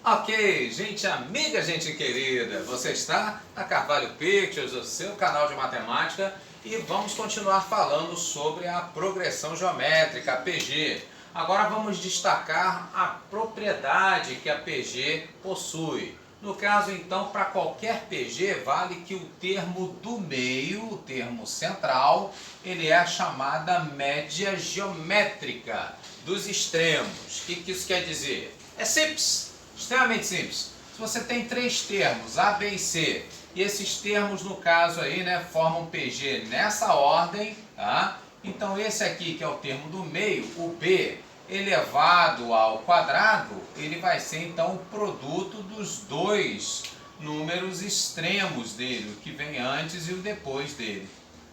Ok, gente amiga, gente querida, você está na Carvalho Pictures, o seu canal de matemática, e vamos continuar falando sobre a progressão geométrica, a PG. Agora vamos destacar a propriedade que a PG possui. No caso, então, para qualquer PG, vale que o termo do meio, o termo central, ele é a chamada média geométrica dos extremos. O que isso quer dizer? É simples. Extremamente simples. Se você tem três termos, A, B e C, e esses termos, no caso aí, né, formam PG nessa ordem, tá? Então esse aqui, que é o termo do meio, o B elevado ao quadrado, ele vai ser então o produto dos dois números extremos dele, o que vem antes e o depois dele.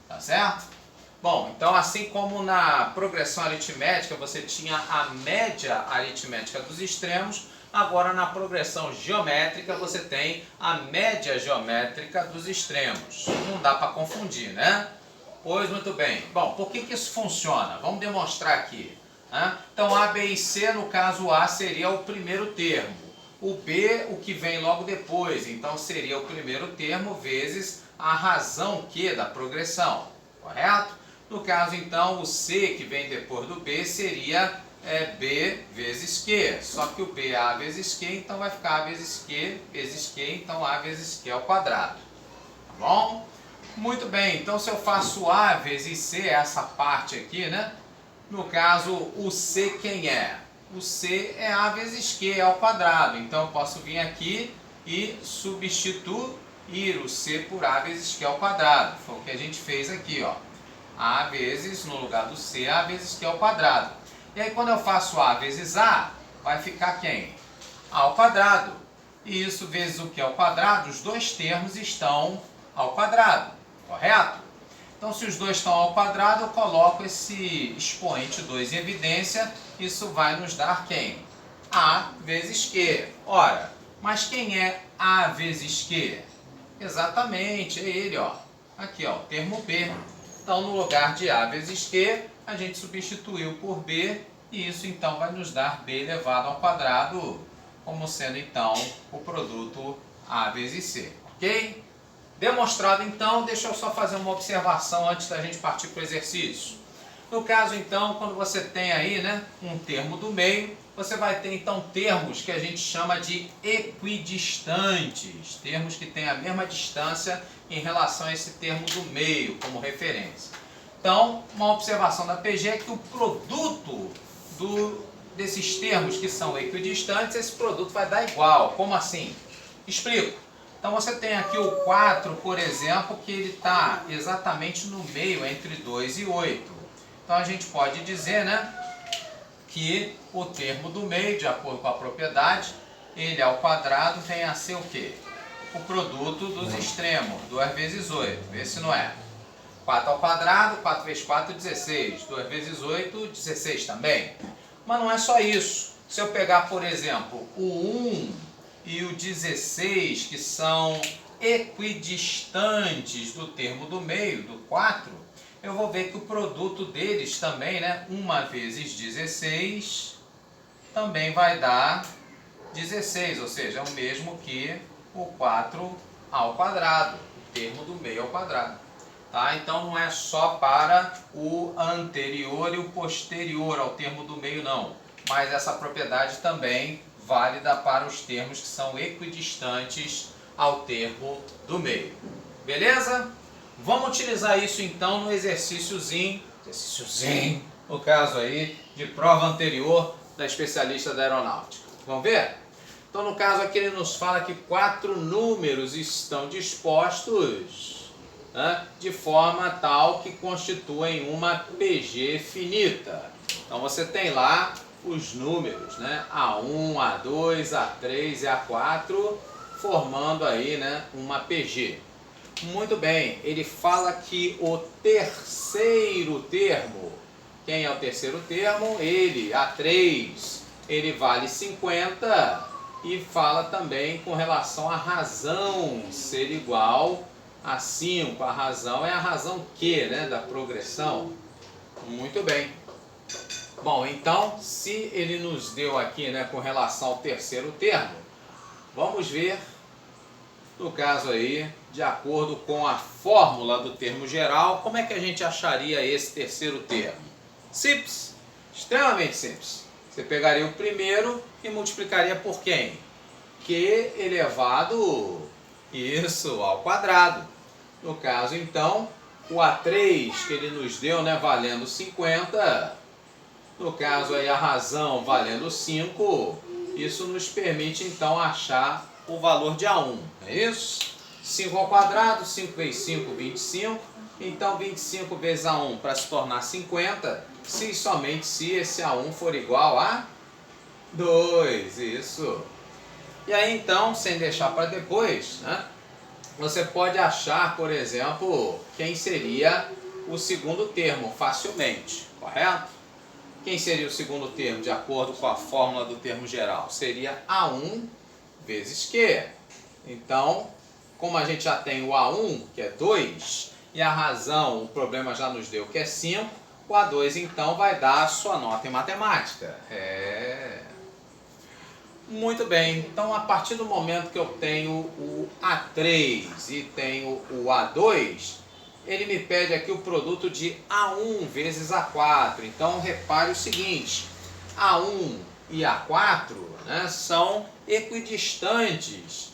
Tá certo? Bom, então assim como na progressão aritmética você tinha a média aritmética dos extremos, agora na progressão geométrica você tem a média geométrica dos extremos. Não dá para confundir, né? Pois muito bem. Bom, por que isso funciona? Vamos demonstrar aqui. Né? Então A, B e C, no caso A seria o primeiro termo. O B, o que vem logo depois, então seria o primeiro termo vezes a razão Q da progressão, correto? No caso, então, o C que vem depois do B seria B vezes Q. Só que o B é A vezes Q, então vai ficar A vezes Q, então A vezes Q ao quadrado. Tá bom? Muito bem, então se eu faço A vezes C, essa parte aqui, né? No caso, o C quem é? O C é A vezes Q ao quadrado. Então eu posso vir aqui e substituir o C por A vezes Q ao quadrado. Foi o que a gente fez aqui, ó. A vezes, no lugar do C, A vezes Q ao quadrado. E aí quando eu faço A vezes A, vai ficar quem? A ao quadrado. E isso vezes o Q ao quadrado, os dois termos estão ao quadrado, correto? Então se os dois estão ao quadrado, eu coloco esse expoente 2 em evidência, isso vai nos dar quem? A vezes Q. Ora, mas quem é A vezes Q? Exatamente, é ele, ó. Aqui, ó, o termo B. Então, no lugar de A vezes Q, a gente substituiu por B, e isso então vai nos dar B elevado ao quadrado, como sendo então o produto A vezes C, ok? Demonstrado então, deixa eu só fazer uma observação antes da gente partir para o exercício. No caso então, quando você tem aí, né, um termo do meio, você vai ter então termos que a gente chama de equidistantes, termos que têm a mesma distância em relação a esse termo do meio como referência. Então, uma observação da PG é que o produto desses termos que são equidistantes, esse produto vai dar igual. Como assim? Explico. Então você tem aqui o 4, por exemplo, que ele está exatamente no meio entre 2 e 8. Então a gente pode dizer, né, que o termo do meio, de acordo com a propriedade, ele ao quadrado vem a ser o quê? O produto dos extremos, 2 vezes 8, vê se não é. 4 ao quadrado, 4 vezes 4, 16. 2 vezes 8, 16 também. Mas não é só isso. Se eu pegar, por exemplo, o 1 e o 16, que são equidistantes do termo do meio, do 4, eu vou ver que o produto deles também, né, 1 vezes 16, também vai dar 16, ou seja, é o mesmo que o 4 ao quadrado, o termo do meio ao quadrado. Tá? Então não é só para o anterior e o posterior ao termo do meio, não. Mas essa propriedade também válida para os termos que são equidistantes ao termo do meio. Beleza? Vamos utilizar isso então no exercíciozinho, no caso aí de prova anterior da especialista da aeronáutica. Vamos ver? Então no caso aqui ele nos fala que 4 números estão dispostos, né, de forma tal que constituem uma PG finita. Então você tem lá os números, né, A1, A2, A3 e A4, formando aí, né, uma PG. Muito bem, ele fala que o terceiro termo, quem é o terceiro termo? Ele, A3, ele vale 50, e fala também com relação à razão ser igual a 5. A razão é a razão Q, né, da progressão. Muito bem. Bom, então, se ele nos deu aqui, né, com relação ao terceiro termo, vamos ver, no caso aí, de acordo com a fórmula do termo geral, como é que a gente acharia esse terceiro termo? Simples, extremamente simples. Você pegaria o primeiro e multiplicaria por quem? Q elevado, isso, ao quadrado. No caso, então, o A3 que ele nos deu, né, valendo 50, no caso aí a razão valendo 5, isso nos permite então achar o valor de A1, é isso? 5 ao quadrado, 5 vezes 5, 25, então 25 vezes A1 para se tornar 50, se somente se esse A1 for igual a 2, isso. E aí então, sem deixar para depois, né, você pode achar, por exemplo, quem seria o segundo termo facilmente, correto? Quem seria o segundo termo, de acordo com a fórmula do termo geral? Seria A1 vezes Q. Então, como a gente já tem o A1, que é 2, e a razão, o problema já nos deu que é 5, o A2 então vai dar a sua nota em matemática. Muito bem, então a partir do momento que eu tenho o A3 e tenho o A2, ele me pede aqui o produto de A1 vezes A4. Então repare o seguinte, A1 e A4, né, são equidistantes,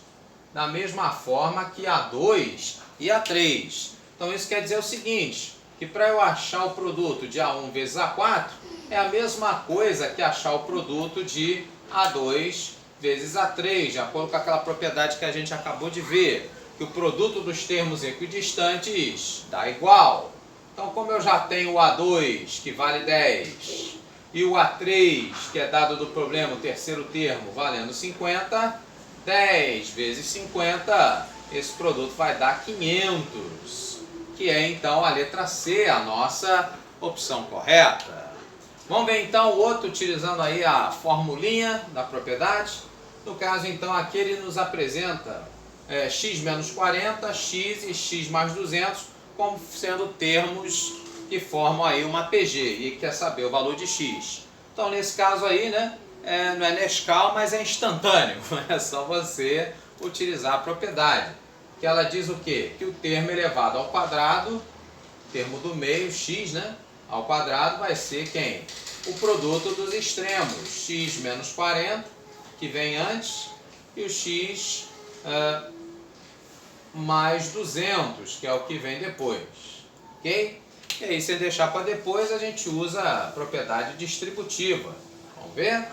da mesma forma que A2 e A3. Então isso quer dizer o seguinte, que para eu achar o produto de A1 vezes A4, é a mesma coisa que achar o produto de A2 vezes A3, de acordo com aquela propriedade que a gente acabou de ver, que o produto dos termos equidistantes dá igual. Então, como eu já tenho o A2, que vale 10, e o A3, que é dado do problema, o terceiro termo, valendo 50, 10 vezes 50, esse produto vai dar 500, que é então a letra C, a nossa opção correta. Vamos ver então o outro, utilizando aí a formulinha da propriedade. No caso, então, aqui ele nos apresenta x menos 40, x e x mais 200 como sendo termos que formam aí uma PG e quer saber o valor de x. Então, nesse caso aí, né, não é Nescau, mas é instantâneo. É só você utilizar a propriedade. Que ela diz o quê? Que o termo elevado ao quadrado, termo do meio, x, né, ao quadrado, vai ser quem? O produto dos extremos, x menos 40, que vem antes, e o x mais 200, que é o que vem depois. Ok? E aí, se deixar para depois, a gente usa a propriedade distributiva. Vamos ver?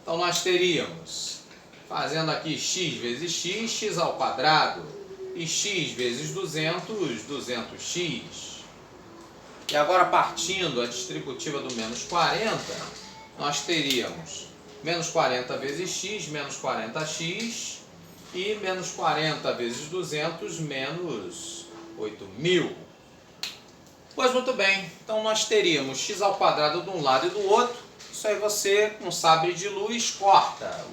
Então, nós teríamos, fazendo aqui x vezes x, x ao quadrado, e x vezes 200, 200x. E agora, partindo a distributiva do menos 40, nós teríamos menos 40 vezes x, menos 40x, e menos 40 vezes 200, menos 8.000. Pois muito bem, então nós teríamos x ao quadrado de um lado e do outro. Isso aí você, com sabre de luz, corta.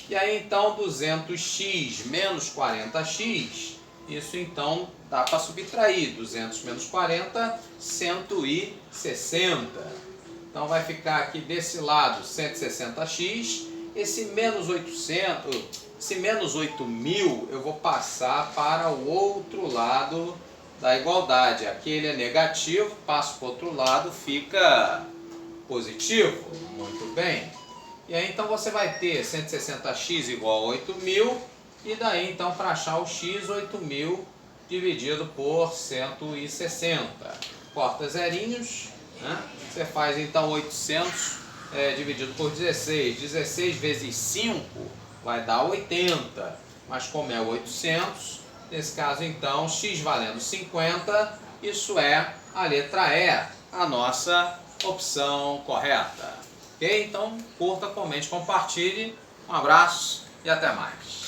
E aí então 200x menos 40x, isso então dá para subtrair. 200 menos 40, 160. Então vai ficar aqui desse lado 160x. Esse menos 800, esse menos 8.000 eu vou passar para o outro lado da igualdade. Aqui ele é negativo, passo para o outro lado, fica positivo. Muito bem. E aí então você vai ter 160x igual a 8.000. E daí então para achar o x, 8.000 dividido por 160. Corta zerinhos, né? Você faz então 800 dividido por 16. 16 vezes 5 vai dar 80. Mas como é 800, nesse caso então x valendo 50, isso é a letra E, a nossa opção correta. Ok? Então curta, comente, compartilhe. Um abraço e até mais.